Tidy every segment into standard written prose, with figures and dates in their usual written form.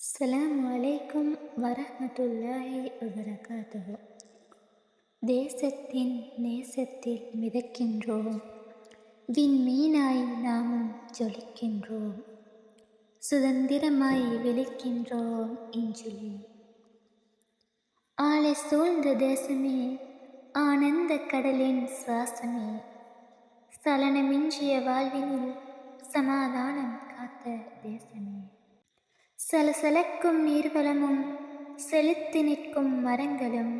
அஸ்ஸலாமு அலைக்கும் வரஹ்மத்துல்லாஹி வபரகாத்துஹு. தேசத்தின் நேசத்தில் மிதக்கின்றோம், விண்மீனாய் நாமும் ஜொலிக்கின்றோம், சுதந்திரமாய் விழிக்கின்றோம் இஞ்சிலே. ஆலை சூழ்ந்த தேசமே, ஆனந்த கடலின் சுவாசமே, சலனமின்றிய வாழ்வினில் சமாதானம் காத்த தேசமே. சலசலக்கும் நீர்வளமும் செழித்து நிற்கும் மரங்களும்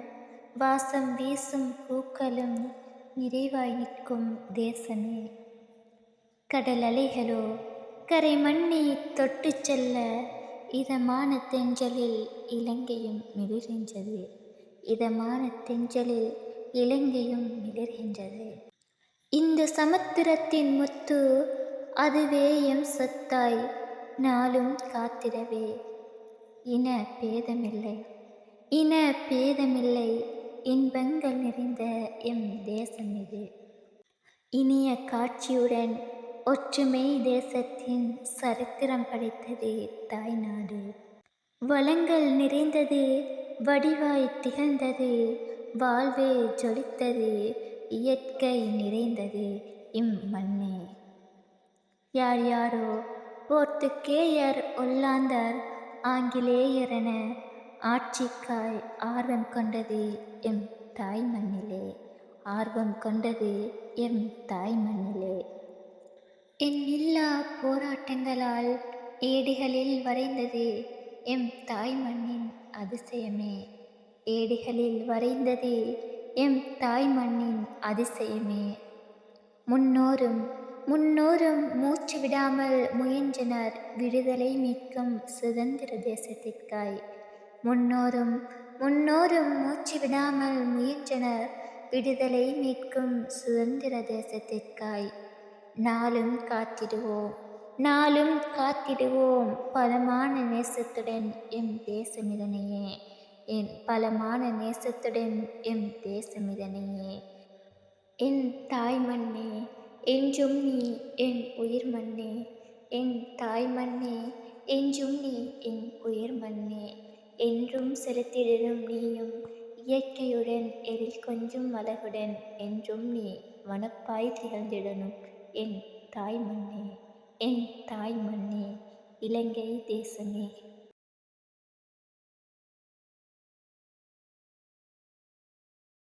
வாசம் வீசும் பூக்களும் நிறைவாய் நிற்கும் தேசமே. கடல் அலைகளோ கரை மண்ணை தொட்டு செல்ல இதமான தென்றலில் இலங்கையும் மிளிர்கின்றது, இதமான தென்றலில் இலங்கையும் மிளிர்கின்றது. இந்த சமுத்திரத்தின் முத்து அதுவே எம் சொத்தாய் நாளும் காத்திடவே. இன பேதமில்லை, இன பேதமில்லை, இன்பங்கள் நிறைந்த எம் தேசம் இது. இனிய காட்சியுடன் ஒற்றுமை தேசத்தின் சரித்திரம் படைத்தது தாய்நாடு. வளங்கள் நிறைந்தது, வடிவாய் திகழ்ந்தது, வாழ்வே ஜொலித்தது, இயற்கை நிறைந்தது இம்மண்ணே. யார் யாரோ போர்த்துகேயர், ஒல்லாந்தர், ஆங்கிலேயர் என ஆட்சிக்காய் ஆர்வம் கொண்டது எம் தாய் மண்ணிலே, ஆர்வம் கொண்டது எம் தாய் மண்ணிலே. எண்ணில்லா போராட்டங்களால் ஏடுகளில் வரைந்தது எம் தாய் மண்ணின் அதிசயமே, ஏடுகளில் வரைந்தது எம் தாய் மண்ணின் அதிசயமே. முன்னோரும் முன்னோரும் மூச்சு விடாமல் முயன்றனர் விடுதலை மீட்கும் சுதந்திர தேசத்திற்காய். முன்னோரும் முன்னோரும் மூச்சு விடாமல் முயன்றனர் விடுதலை மீட்கும் சுதந்திர தேசத்திற்காய். நாளும் காத்திடுவோம், நாளும் காத்திடுவோம், பலமான நேசத்துடன் எம் தேசமிதனையே, என் பலமான நேசத்துடன் எம் தேசமிதனையே. என் தாய் மண்ணே, என்றும் நீ என் உயிர் மண்ணே, என் தாய் மண்ணே, என்றும் நீ என் உயிர் மண்ணே. என்றும் செலுத்திடணும் நீயும் இயற்கையுடன் எழில் கொஞ்சும் அழகுடன், என்றும் நீ வனப்பாய் திகழ்ந்திடணும் என் தாய் மண்ணே, என் தாய் மண்ணே, இலங்கை தேசமே.